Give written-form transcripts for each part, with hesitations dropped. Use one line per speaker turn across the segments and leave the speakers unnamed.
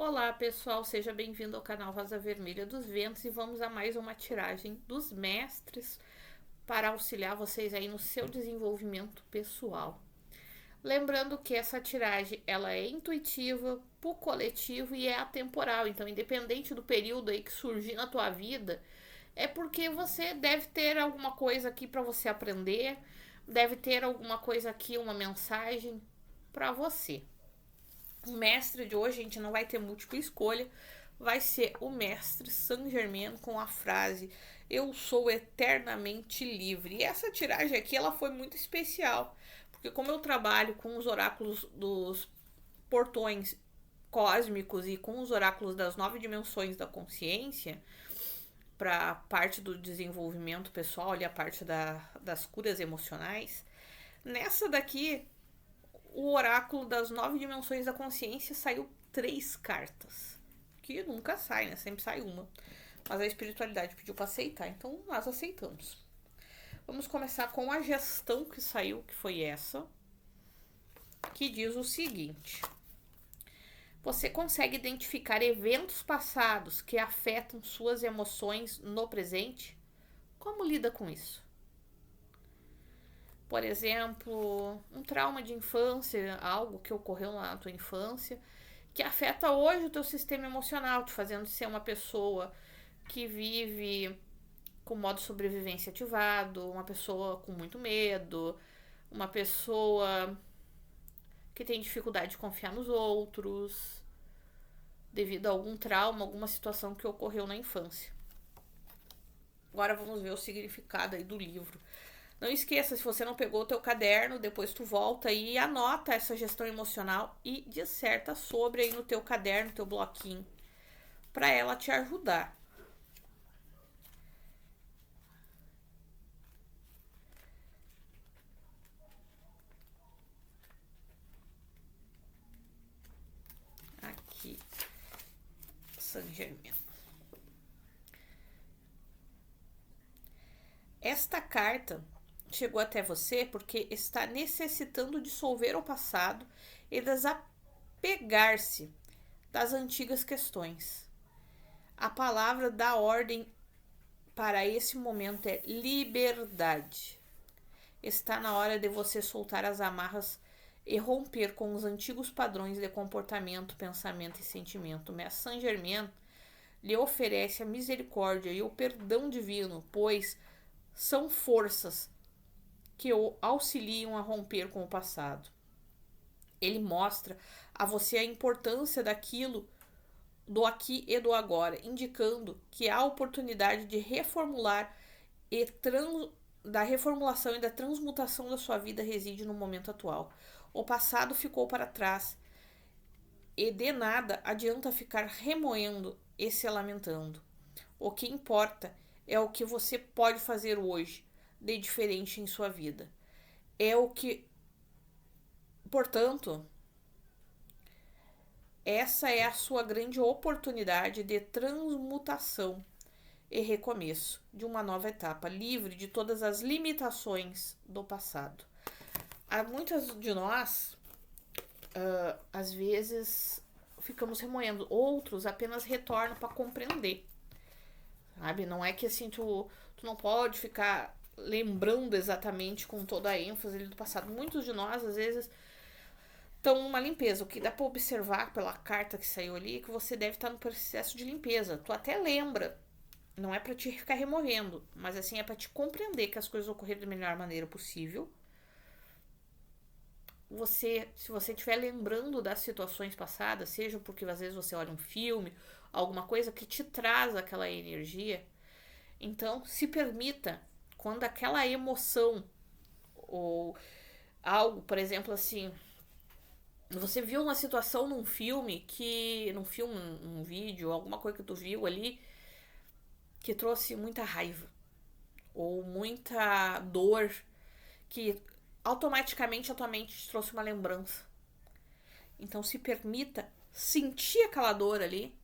Olá pessoal, seja bem-vindo ao canal Rosa Vermelha dos Ventos e vamos a mais uma tiragem dos mestres para auxiliar vocês aí no seu desenvolvimento pessoal. Lembrando que essa tiragem ela é intuitiva, pro coletivo e é atemporal, então independente do período aí que surgir na tua vida, é porque você deve ter alguma coisa aqui para você aprender, deve ter alguma coisa aqui, uma mensagem para você. O mestre de hoje, a gente não vai ter múltipla escolha, vai ser o mestre Saint Germain com a frase: eu sou eternamente livre. E essa tiragem aqui ela foi muito especial, porque como eu trabalho com os oráculos dos portões cósmicos e com os oráculos das 9 dimensões da consciência, para a parte do desenvolvimento pessoal e a parte das curas emocionais, nessa daqui o oráculo das 9 dimensões da consciência saiu 3 cartas. Que nunca sai, né? Sempre sai uma. Mas a espiritualidade pediu para aceitar, então nós aceitamos. Vamos começar com a gestão que saiu, que foi essa, que diz o seguinte: você consegue identificar eventos passados que afetam suas emoções no presente? Como lida com isso? Por exemplo, um trauma de infância, algo que ocorreu na tua infância, que afeta hoje o teu sistema emocional, te fazendo ser uma pessoa que vive com modo de sobrevivência ativado, uma pessoa com muito medo, uma pessoa que tem dificuldade de confiar nos outros, devido a algum trauma, alguma situação que ocorreu na infância. Agora vamos ver o significado aí do livro. Não esqueça, se você não pegou o teu caderno, depois tu volta e anota essa gestão emocional e disserta sobre aí no teu caderno, teu bloquinho, para ela te ajudar. Aqui, Saint Germain. Esta carta chegou até você porque está necessitando dissolver o passado e desapegar-se das antigas questões. A palavra da ordem para esse momento é liberdade. Está na hora de você soltar as amarras e romper com os antigos padrões de comportamento, pensamento e sentimento. O Mestre Saint Germain lhe oferece a misericórdia e o perdão divino, pois são forças que o auxiliam a romper com o passado. Ele mostra a você a importância daquilo, do aqui e do agora, indicando que há a oportunidade de reformular e da reformulação e da transmutação da sua vida reside no momento atual. O passado ficou para trás e de nada adianta ficar remoendo e se lamentando. O que importa é o que você pode fazer hoje de diferente em sua vida. É o que, portanto, essa é a sua grande oportunidade de transmutação e recomeço de uma nova etapa, livre de todas as limitações do passado. Há muitas de nós, às vezes, ficamos remoendo, outros apenas retornam para compreender, sabe? Não é que assim tu não pode ficar lembrando exatamente com toda a ênfase do passado. Muitos de nós, às vezes, estão numa limpeza. O que dá para observar pela carta que saiu ali é que você deve estar no processo de limpeza. Tu até lembra, não é para te ficar removendo, mas assim é para te compreender que as coisas ocorreram da melhor maneira possível. Se você estiver lembrando das situações passadas, seja porque às vezes você olha um filme, alguma coisa que te traz aquela energia, então se permita, quando aquela emoção ou algo, por exemplo, assim, você viu uma situação num filme um vídeo, alguma coisa que tu viu ali que trouxe muita raiva ou muita dor, que automaticamente a tua mente te trouxe uma lembrança. Então se permita sentir aquela dor ali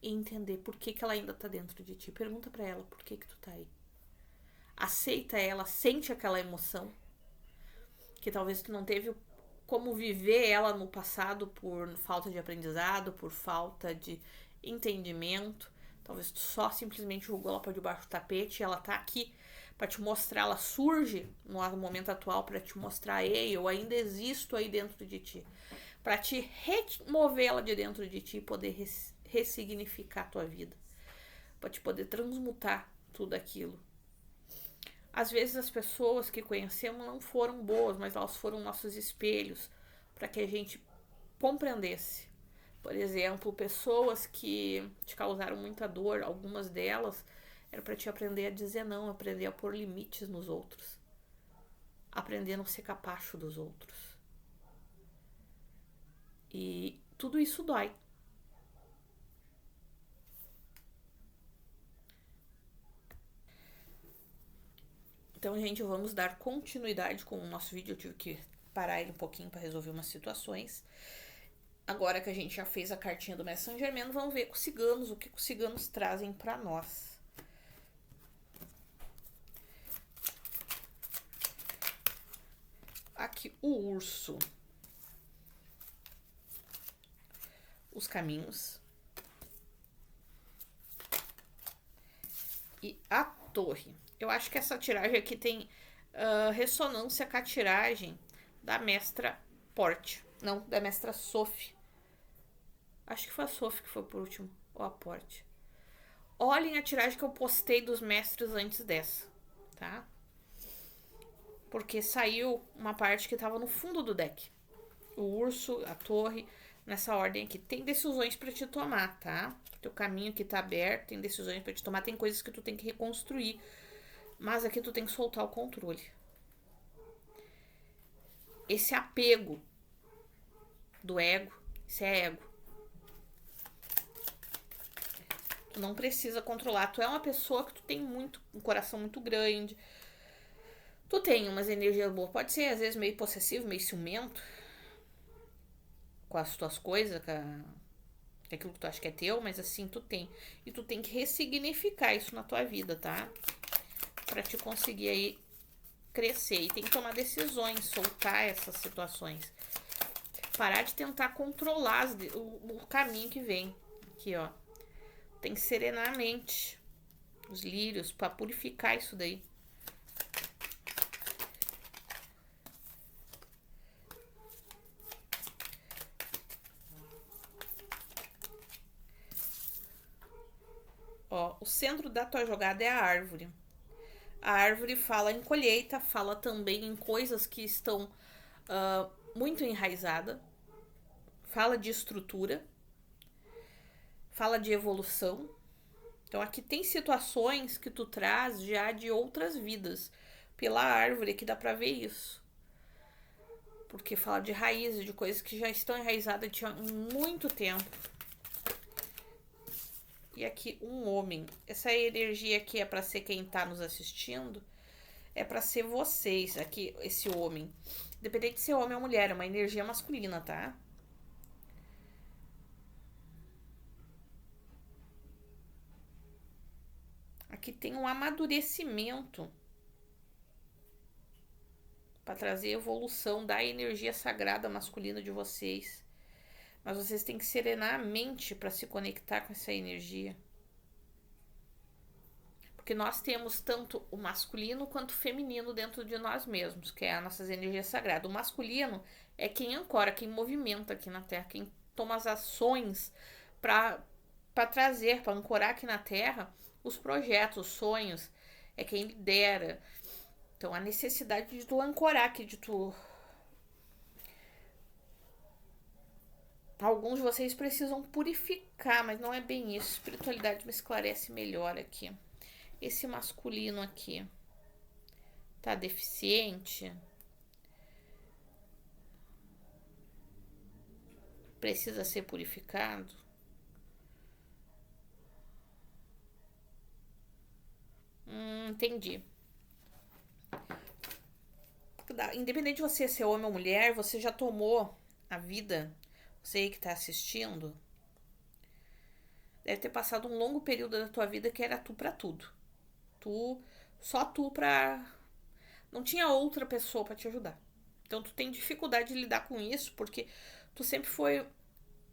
e entender por que ela ainda tá dentro de ti. Pergunta pra ela por que tu tá aí. Aceita ela, sente aquela emoção que talvez tu não teve como viver ela no passado por falta de aprendizado, por falta de entendimento. Talvez tu só simplesmente jogou ela para debaixo do tapete e ela tá aqui para te mostrar, ela surge no momento atual para te mostrar, ei, eu ainda existo aí dentro de ti. Para te remover ela de dentro de ti e poder ressignificar a tua vida. Para te poder transmutar tudo aquilo. Às vezes as pessoas que conhecemos não foram boas, mas elas foram nossos espelhos para que a gente compreendesse. Por exemplo, pessoas que te causaram muita dor, algumas delas era para te aprender a dizer não, aprender a pôr limites nos outros, aprender a não ser capacho dos outros. E tudo isso dói. Então, gente, vamos dar continuidade com o nosso vídeo. Eu tive que parar ele um pouquinho para resolver umas situações. Agora que a gente já fez a cartinha do Messenger Man, vamos ver com os ciganos, o que os ciganos trazem para nós. Aqui, o urso. Os caminhos. E a torre. Eu acho que essa tiragem aqui tem ressonância com a tiragem da mestra Porte. Não, da mestra Sophie. Acho que foi a Sophie que foi por último. Ou a Porte. Olhem a tiragem que eu postei dos mestres antes dessa. Tá? Porque saiu uma parte que estava no fundo do deck. O urso, a torre, nessa ordem aqui. Tem decisões para te tomar, tá? Teu caminho que tá aberto, tem decisões para te tomar. Tem coisas que tu tem que reconstruir. Mas aqui tu tem que soltar o controle. Esse apego do ego, isso é ego. Tu não precisa controlar. Tu é uma pessoa que tu tem um coração muito grande. Tu tem umas energias boas. Pode ser, às vezes, meio possessivo, meio ciumento. Com as tuas coisas, com aquilo que tu acha que é teu. Mas assim, tu tem. E tu tem que ressignificar isso na tua vida, tá? Pra te conseguir aí crescer. E tem que tomar decisões, soltar essas situações. Parar de tentar controlar o caminho que vem. Aqui, ó. Tem que serenar a mente. Os lírios, pra purificar isso daí. Ó, o centro da tua jogada é a árvore. A árvore fala em colheita, fala também em coisas que estão muito enraizadas. Fala de estrutura. Fala de evolução. Então aqui tem situações que tu traz já de outras vidas. Pela árvore que dá pra ver isso. Porque fala de raízes, de coisas que já estão enraizadas há muito tempo. E aqui um homem. Essa energia aqui é para ser quem tá nos assistindo. É para ser vocês. Aqui, esse homem. Independente de ser homem ou mulher, é uma energia masculina, tá? Aqui tem um amadurecimento. Para trazer evolução da energia sagrada masculina de vocês. Mas vocês têm que serenar a mente para se conectar com essa energia. Porque nós temos tanto o masculino quanto o feminino dentro de nós mesmos, que é a nossa energia sagrada. O masculino é quem ancora, quem movimenta aqui na Terra, quem toma as ações para trazer, para ancorar aqui na Terra os projetos, os sonhos. É quem lidera. Então, a necessidade de tu ancorar aqui, de tu... Alguns de vocês precisam purificar, mas não é bem isso. A espiritualidade me esclarece melhor aqui. Esse masculino aqui tá deficiente? Precisa ser purificado? Entendi. Independente de você ser homem ou mulher, você já tomou a vida... Você aí que tá assistindo, deve ter passado um longo período da tua vida que era tu pra tudo. Só tu pra... Não tinha outra pessoa pra te ajudar. Então tu tem dificuldade de lidar com isso, porque tu sempre foi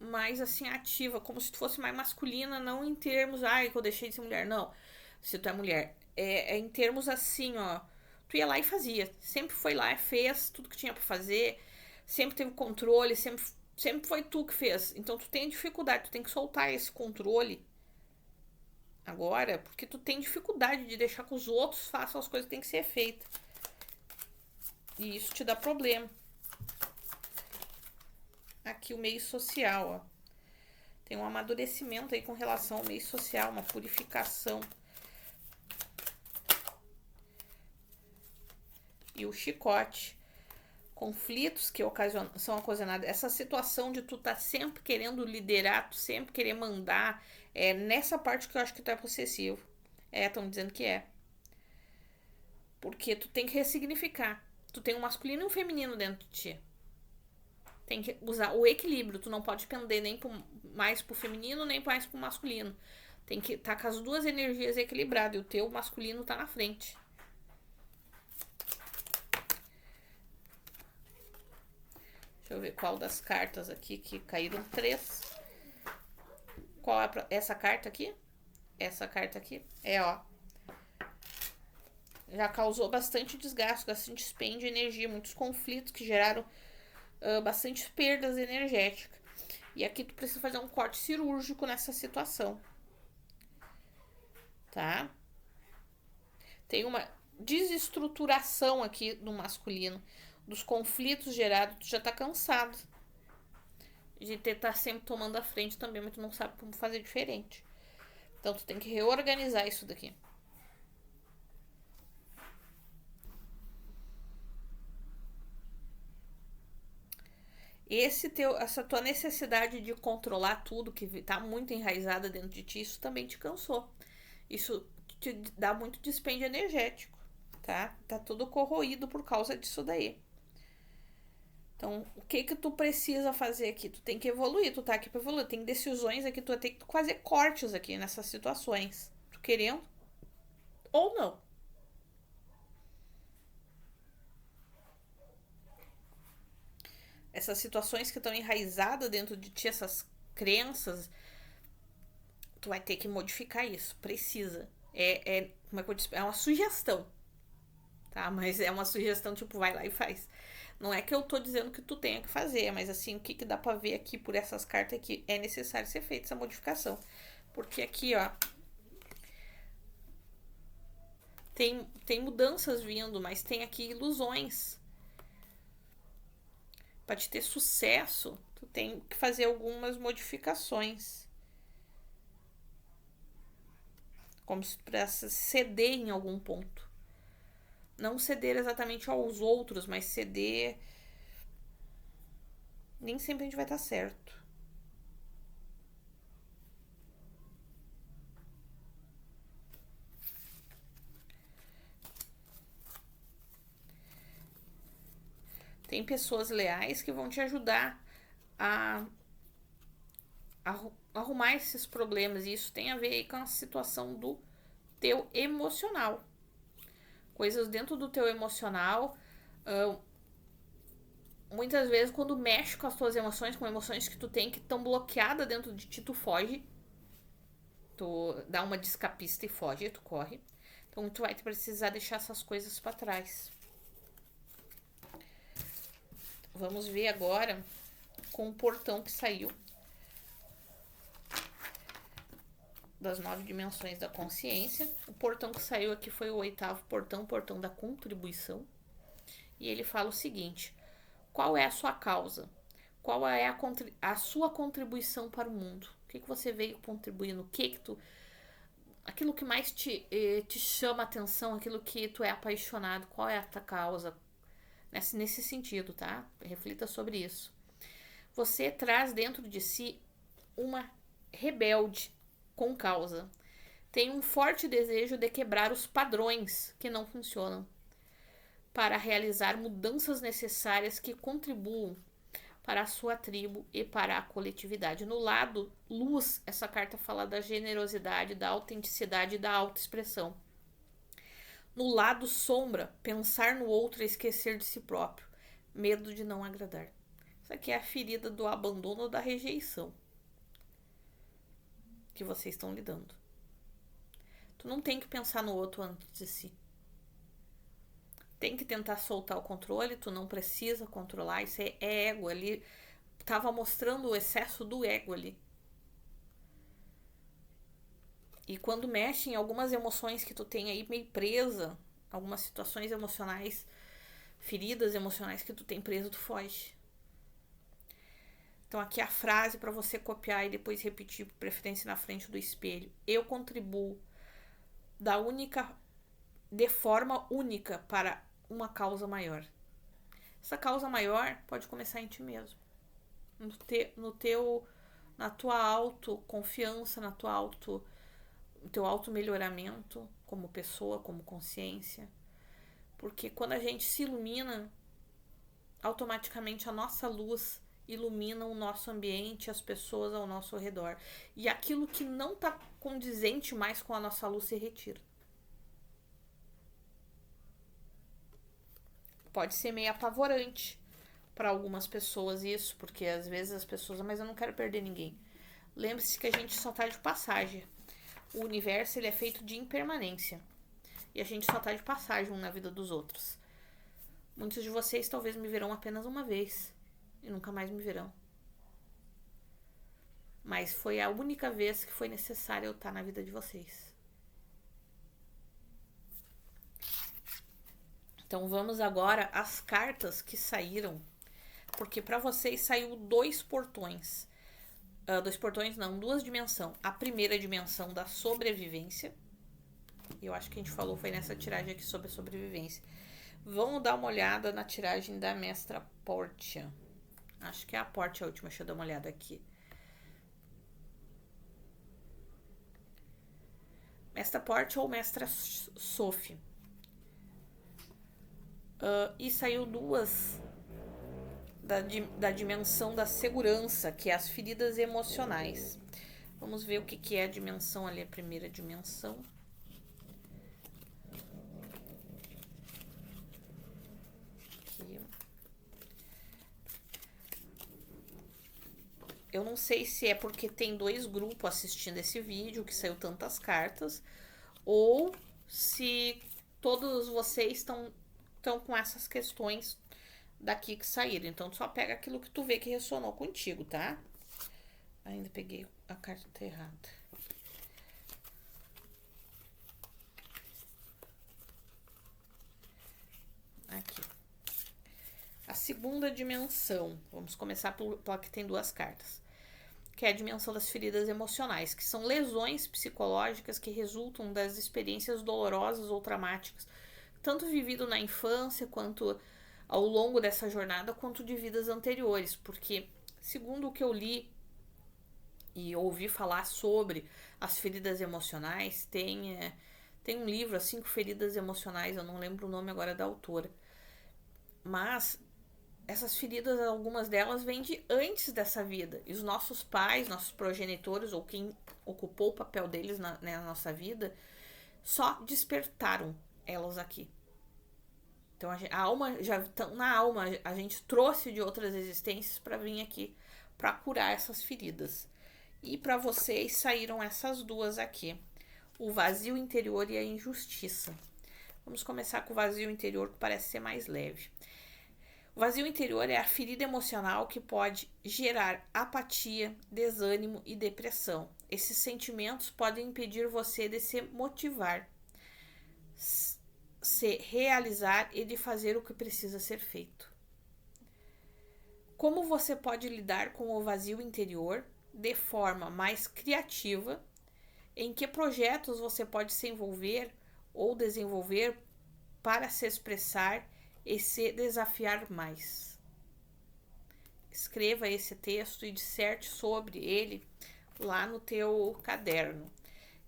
mais assim ativa, como se tu fosse mais masculina, não em termos, ai, que eu deixei de ser mulher, não. Se tu é mulher, é em termos assim, ó, tu ia lá e fazia, sempre foi lá, fez tudo que tinha pra fazer, sempre teve controle, sempre foi tu que fez. Então tu tem dificuldade, tu tem que soltar esse controle agora, porque tu tem dificuldade de deixar que os outros façam as coisas que tem que ser feitas. E isso te dá problema. Aqui o meio social, ó. Tem um amadurecimento aí com relação ao meio social, uma purificação. E o chicote. Conflitos que são ocasionados. Essa situação de tu tá sempre querendo liderar, tu sempre querer mandar. É nessa parte que eu acho que tu é possessivo. Estão dizendo que é. Porque tu tem que ressignificar. Tu tem um masculino e um feminino dentro de ti. Tem que usar o equilíbrio. Tu não pode pender nem mais pro feminino, nem mais pro masculino. Tem que estar com as duas energias equilibradas. E o teu masculino tá na frente. Deixa eu ver qual das cartas aqui que caíram 3. Qual é essa carta aqui? Essa carta aqui. Ó. Já causou bastante desgaste, bastante expende de energia, muitos conflitos que geraram bastante perdas energéticas. E aqui tu precisa fazer um corte cirúrgico nessa situação. Tá? Tem uma desestruturação aqui do masculino, dos conflitos gerados, tu já tá cansado de estar sempre tomando a frente também, mas tu não sabe como fazer diferente. Então tu tem que reorganizar isso daqui. Essa tua necessidade de controlar tudo que tá muito enraizada dentro de ti, isso também te cansou. Isso te dá muito dispêndio energético, tá? Tá tudo corroído por causa disso daí. Então, o que tu precisa fazer aqui? Tu tem que evoluir, tu tá aqui pra evoluir. Tem decisões aqui, tu vai ter que fazer cortes aqui nessas situações. Tu querendo ou não. Essas situações que estão enraizadas dentro de ti, essas crenças, tu vai ter que modificar isso. Precisa. Como é que eu disse? É uma sugestão. Tá? Mas é uma sugestão, tipo, vai lá e faz. Não é que eu tô dizendo que tu tenha que fazer, mas assim, o que dá pra ver aqui por essas cartas aqui? É necessário ser feita essa modificação. Porque aqui, ó, tem mudanças vindo, mas tem aqui ilusões. Para te ter sucesso, tu tem que fazer algumas modificações. Como se tu precisasse ceder em algum ponto. Não ceder exatamente aos outros, mas ceder. Nem sempre a gente vai estar certo. Tem pessoas leais que vão te ajudar a arrumar esses problemas. E isso tem a ver aí com a situação do teu emocional. Coisas dentro do teu emocional. Muitas vezes, quando mexe com as tuas emoções, com emoções que tu tem que estão bloqueadas dentro de ti, tu foge. Tu dá uma de escapista e foge, tu corre. Então, tu vai precisar deixar essas coisas para trás. Vamos ver agora com o portão que saiu das 9 dimensões da consciência. O portão que saiu aqui foi o 8º portão, o portão da contribuição. E ele fala o seguinte: qual é a sua causa? Qual é a sua contribuição para o mundo? O que você veio contribuir? No que tu... Aquilo que mais te chama a atenção, aquilo que tu é apaixonado, qual é a tua causa? Nesse sentido, tá? Reflita sobre isso. Você traz dentro de si uma rebelde com causa. Tem um forte desejo de quebrar os padrões que não funcionam para realizar mudanças necessárias que contribuam para a sua tribo e para a coletividade. No lado luz, essa carta fala da generosidade, da autenticidade e da autoexpressão. No lado sombra, pensar no outro e esquecer de si próprio. Medo de não agradar. Isso aqui é a ferida do abandono ou da rejeição que vocês estão lidando. Tu não tem que pensar no outro antes de si. Tem que tentar soltar o controle, tu não precisa controlar, isso é ego ali. Tava mostrando o excesso do ego ali. E quando mexe em algumas emoções que tu tem aí meio presa, algumas situações emocionais, feridas emocionais que tu tem preso, tu foge. Então aqui a frase para você copiar e depois repetir, por preferência na frente do espelho. Eu contribuo de forma única para uma causa maior. Essa causa maior pode começar em ti mesmo. Na tua autoconfiança, no teu auto melhoramento como pessoa, como consciência. Porque quando a gente se ilumina, automaticamente a nossa luz ilumina o nosso ambiente, as pessoas ao nosso redor. E aquilo que não está condizente mais com a nossa luz se retira. Pode ser meio apavorante para algumas pessoas isso, porque às vezes as pessoas, mas eu não quero perder ninguém. Lembre-se que a gente só tá de passagem. O universo ele é feito de impermanência. E a gente só tá de passagem na vida dos outros. Muitos de vocês talvez me verão apenas uma vez e nunca mais me verão. Mas foi a única vez que foi necessário eu estar na vida de vocês. Então vamos agora às cartas que saíram. Porque para vocês saiu 2 portões. 2 portões não, 2 dimensões. A primeira dimensão da sobrevivência. Eu acho que a gente falou, foi nessa tiragem aqui sobre a sobrevivência. Vamos dar uma olhada na tiragem da Mestra Portia. Acho que é a Portia a última, deixa eu dar uma olhada aqui. Mestra Portia ou Mestra Sophie. E saiu 2 da dimensão da segurança, que é as feridas emocionais. Vamos ver o que é a dimensão ali, a primeira dimensão. Aqui. Eu não sei se é porque tem 2 grupos assistindo esse vídeo, que saiu tantas cartas, ou se todos vocês estão com essas questões daqui que saíram. Então, tu só pega aquilo que tu vê que ressonou contigo, tá? Ainda peguei a carta errada. Aqui. A segunda dimensão. Vamos começar pela que tem 2 cartas. Que é a dimensão das feridas emocionais, que são lesões psicológicas que resultam das experiências dolorosas ou traumáticas, tanto vivido na infância, quanto ao longo dessa jornada, quanto de vidas anteriores. Porque, segundo o que eu li e ouvi falar sobre as feridas emocionais, tem um livro, As 5 Feridas Emocionais, eu não lembro o nome agora da autora. Mas essas feridas, algumas delas vêm de antes dessa vida. E os nossos pais, nossos progenitores, ou quem ocupou o papel deles na nossa vida, só despertaram elas aqui. Então a alma, na alma, a gente trouxe de outras existências para vir aqui, para curar essas feridas. E para vocês saíram essas 2 aqui. O vazio interior e a injustiça. Vamos começar com o vazio interior, que parece ser mais leve. O vazio interior é a ferida emocional que pode gerar apatia, desânimo e depressão. Esses sentimentos podem impedir você de se motivar, se realizar e de fazer o que precisa ser feito. Como você pode lidar com o vazio interior de forma mais criativa? Em que projetos você pode se envolver ou desenvolver para se expressar e se desafiar mais? Escreva esse texto e disserte sobre ele lá no teu caderno.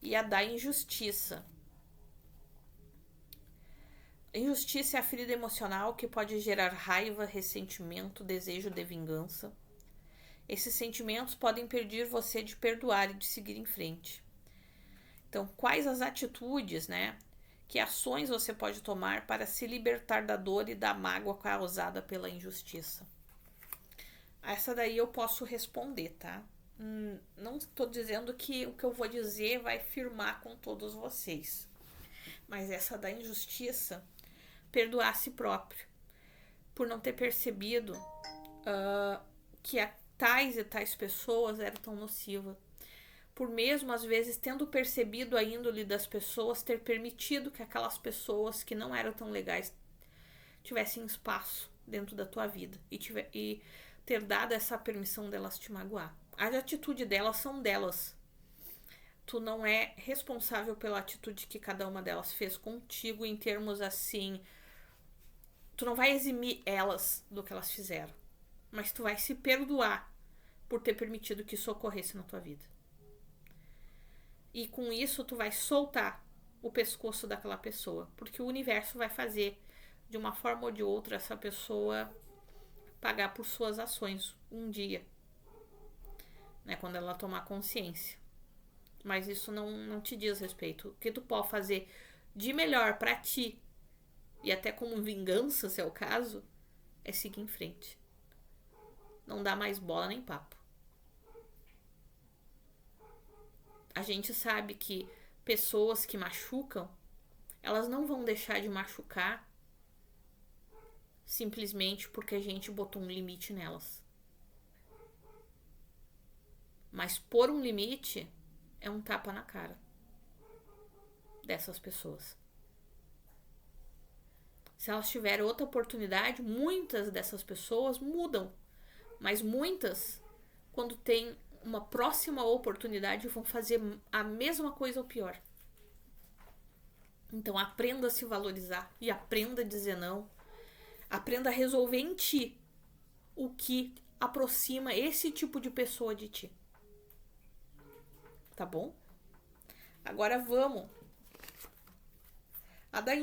E a da injustiça. Injustiça é a ferida emocional que pode gerar raiva, ressentimento, desejo de vingança. Esses sentimentos podem impedir você de perdoar e de seguir em frente. Então, quais as atitudes, Que ações você pode tomar para se libertar da dor e da mágoa causada pela injustiça? Essa daí eu posso responder, tá? Não estou dizendo que o que eu vou dizer vai firmar com todos vocês. Mas essa da injustiça, perdoar a si próprio. Por não ter percebido que tais e tais pessoas eram tão nocivas. Por mesmo, às vezes, tendo percebido a índole das pessoas, ter permitido que aquelas pessoas que não eram tão legais tivessem espaço dentro da tua vida. E ter dado essa permissão delas te magoar. As atitudes delas são delas. Tu não é responsável pela atitude que cada uma delas fez contigo em termos assim. Tu não vai eximir elas do que elas fizeram. Mas tu vai se perdoar por ter permitido que isso ocorresse na tua vida. E com isso tu vai soltar o pescoço daquela pessoa. Porque o universo vai fazer, de uma forma ou de outra, essa pessoa pagar por suas ações um dia. Né, quando ela tomar consciência. Mas isso não te diz respeito. O que tu pode fazer de melhor pra ti, e até como vingança, se é o caso, é seguir em frente. Não dá mais bola nem papo. A gente sabe que pessoas que machucam, elas não vão deixar de machucar simplesmente porque a gente botou um limite nelas. Mas pôr um limite é um tapa na cara dessas pessoas. Se elas tiverem outra oportunidade, muitas dessas pessoas mudam. Mas muitas, quando tem uma próxima oportunidade, vão fazer a mesma coisa ou pior. Então aprenda a se valorizar e aprenda a dizer não. Aprenda a resolver em ti o que aproxima esse tipo de pessoa de ti. Tá bom? Agora vamos. A da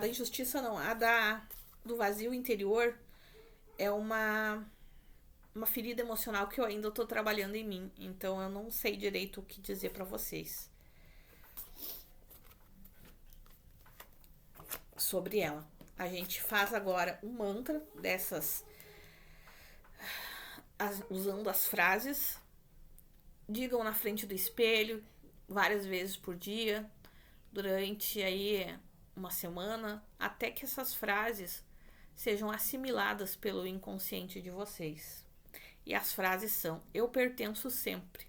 injustiça não, do vazio interior é uma ferida emocional que eu ainda tô trabalhando em mim. Então eu não sei direito o que dizer pra vocês sobre ela. A gente faz agora um mantra dessas, usando as frases. Digam na frente do espelho várias vezes por dia, durante aí uma semana, até que essas frases sejam assimiladas pelo inconsciente de vocês. E as frases são: eu pertenço sempre.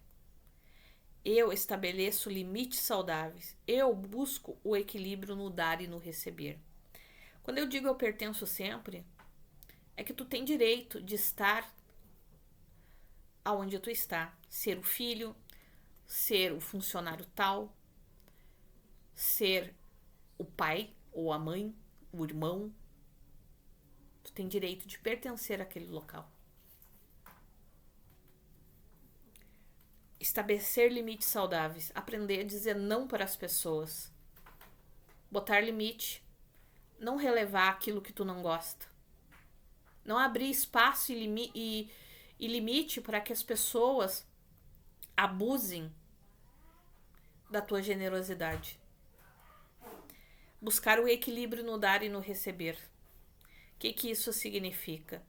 Eu estabeleço limites saudáveis. Eu busco o equilíbrio no dar e no receber. Quando eu digo eu pertenço sempre, é que tu tem direito de estar aonde tu está. Ser o filho, ser o funcionário tal, ser o pai ou a mãe, o irmão. Tu tem direito de pertencer àquele local. Estabelecer limites saudáveis. Aprender a dizer não para as pessoas. Botar limite. Não relevar aquilo que tu não gosta. Não abrir espaço e limite para que as pessoas abusem da tua generosidade. Buscar o equilíbrio no dar e no receber. O que isso significa?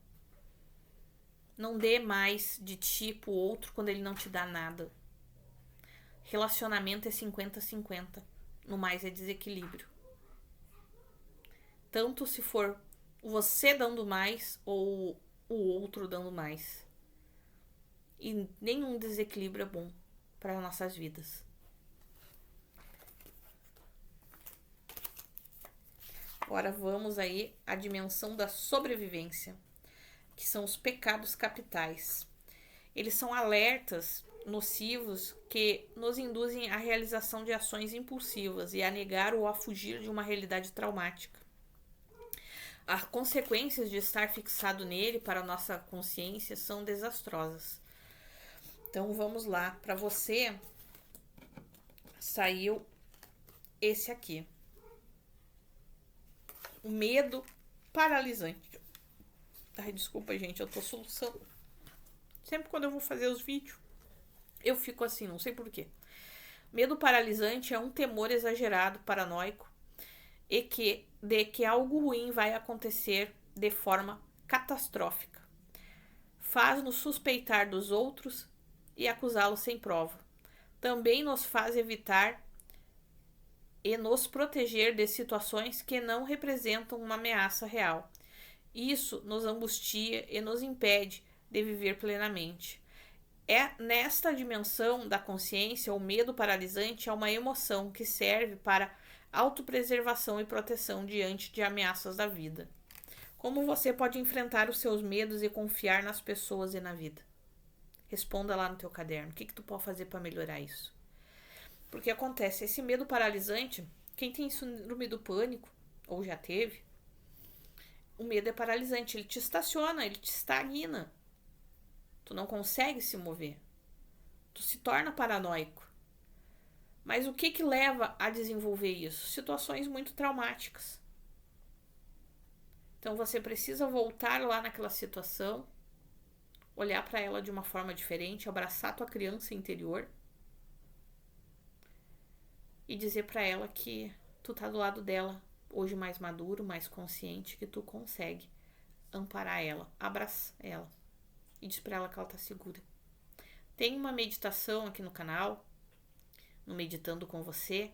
Não dê mais de ti pro outro quando ele não te dá nada. Relacionamento é 50-50. No mais é desequilíbrio. Tanto se for você dando mais ou o outro dando mais. E nenhum desequilíbrio é bom para as nossas vidas. Agora vamos aí à dimensão da sobrevivência, que são os pecados capitais. Eles são alertas nocivos que nos induzem à realização de ações impulsivas e a negar ou a fugir de uma realidade traumática. As consequências de estar fixado nele para a nossa consciência são desastrosas. Então vamos lá, para você saiu esse aqui. O medo paralisante. Ai, desculpa, gente, eu tô soluçando. Sempre quando eu vou fazer os vídeos, eu fico assim, não sei porquê. Medo paralisante é um temor exagerado, paranoico, de que algo ruim vai acontecer de forma catastrófica. Faz-nos suspeitar dos outros e acusá-los sem prova. Também nos faz evitar e nos proteger de situações que não representam uma ameaça real. Isso nos angustia e nos impede de viver plenamente. É nesta dimensão da consciência, o medo paralisante é uma emoção que serve para autopreservação e proteção diante de ameaças da vida. Como você pode enfrentar os seus medos e confiar nas pessoas e na vida? Responda lá no teu caderno. O que tu pode fazer para melhorar isso? Porque acontece, esse medo paralisante, quem tem síndrome do pânico, ou já teve, o medo é paralisante, ele te estaciona, ele te estagna. Tu não consegue se mover. Tu se torna paranoico. Mas o que leva a desenvolver isso? Situações muito traumáticas. Então você precisa voltar lá naquela situação, olhar para ela de uma forma diferente, abraçar tua criança interior e dizer para ela que tu tá do lado dela, hoje mais maduro, mais consciente, que tu consegue amparar ela, abraçar ela e diz para ela que ela tá segura. Tem uma meditação aqui no canal, no Meditando com Você,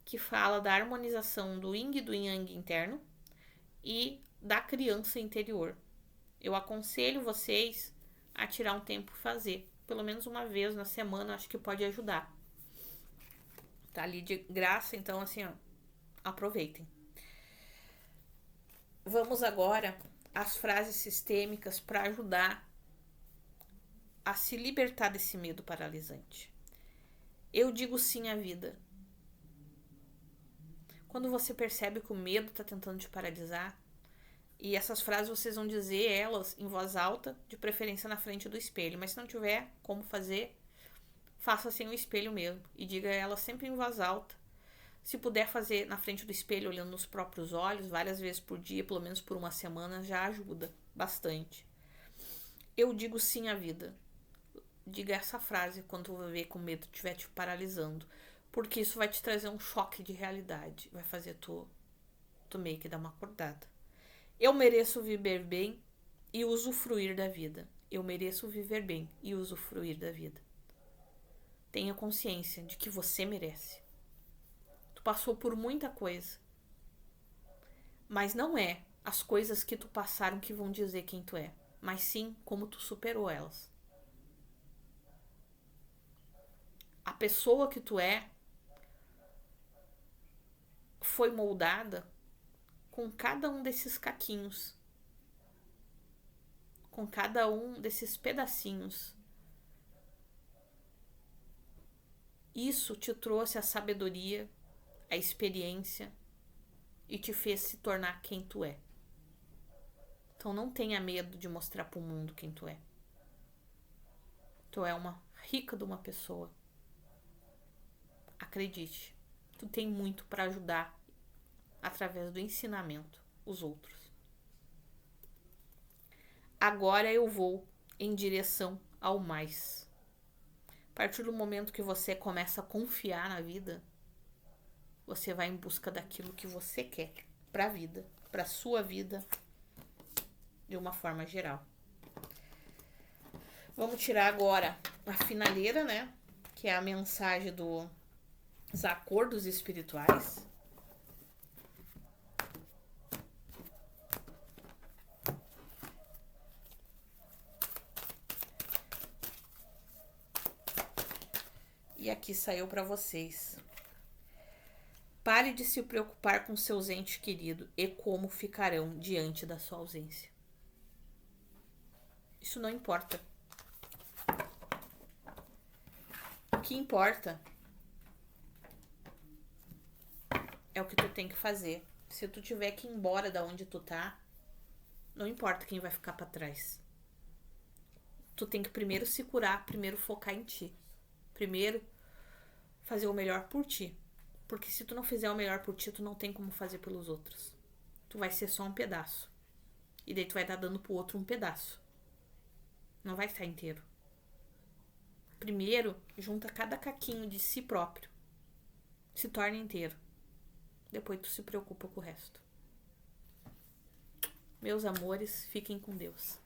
que fala da harmonização do yin e do yang interno e da criança interior. Eu aconselho vocês a tirar um tempo e fazer, pelo menos uma vez na semana, acho que pode ajudar. Tá ali de graça, então assim, ó, aproveitem. Vamos agora às frases sistêmicas para ajudar a se libertar desse medo paralisante. Eu digo sim à vida. Quando você percebe que o medo está tentando te paralisar, e essas frases vocês vão dizer elas em voz alta, de preferência na frente do espelho, mas se não tiver como fazer, faça sem o espelho mesmo e diga elas sempre em voz alta. Se puder fazer na frente do espelho, olhando nos próprios olhos, várias vezes por dia, pelo menos por uma semana, já ajuda bastante. Eu digo sim à vida. Diga essa frase quando tu ver que o medo estiver te paralisando, porque isso vai te trazer um choque de realidade, vai fazer tu meio que dar uma acordada. Eu mereço viver bem e usufruir da vida. Eu mereço viver bem e usufruir da vida. Tenha consciência de que você merece. Tu passou por muita coisa, mas não é as coisas que tu passaram que vão dizer quem tu é, mas sim como tu superou elas. A pessoa que tu é foi moldada com cada um desses caquinhos, com cada um desses pedacinhos. Isso te trouxe a sabedoria, a experiência e te fez se tornar quem tu é. Então não tenha medo de mostrar para o mundo quem tu é. Tu é uma rica de uma pessoa. Acredite, tu tem muito para ajudar através do ensinamento os outros. Agora eu vou em direção ao mais. A partir do momento que você começa a confiar na vida, você vai em busca daquilo que você quer para a vida, para a sua vida, de uma forma geral. Vamos tirar agora a finaleira, né? Que é a mensagem dos acordos espirituais. E aqui saiu para vocês. Pare de se preocupar com seus entes queridos e como ficarão diante da sua ausência. Isso não importa. O que importa é o que tu tem que fazer. Se tu tiver que ir embora da onde tu tá, não importa quem vai ficar para trás. Tu tem que primeiro se curar, primeiro focar em ti. Primeiro fazer o melhor por ti. Porque se tu não fizer o melhor por ti, tu não tem como fazer pelos outros. Tu vai ser só um pedaço. E daí tu vai estar dando pro outro um pedaço. Não vai estar inteiro. Primeiro, junta cada caquinho de si próprio. Se torna inteiro. Depois tu se preocupa com o resto. Meus amores, fiquem com Deus.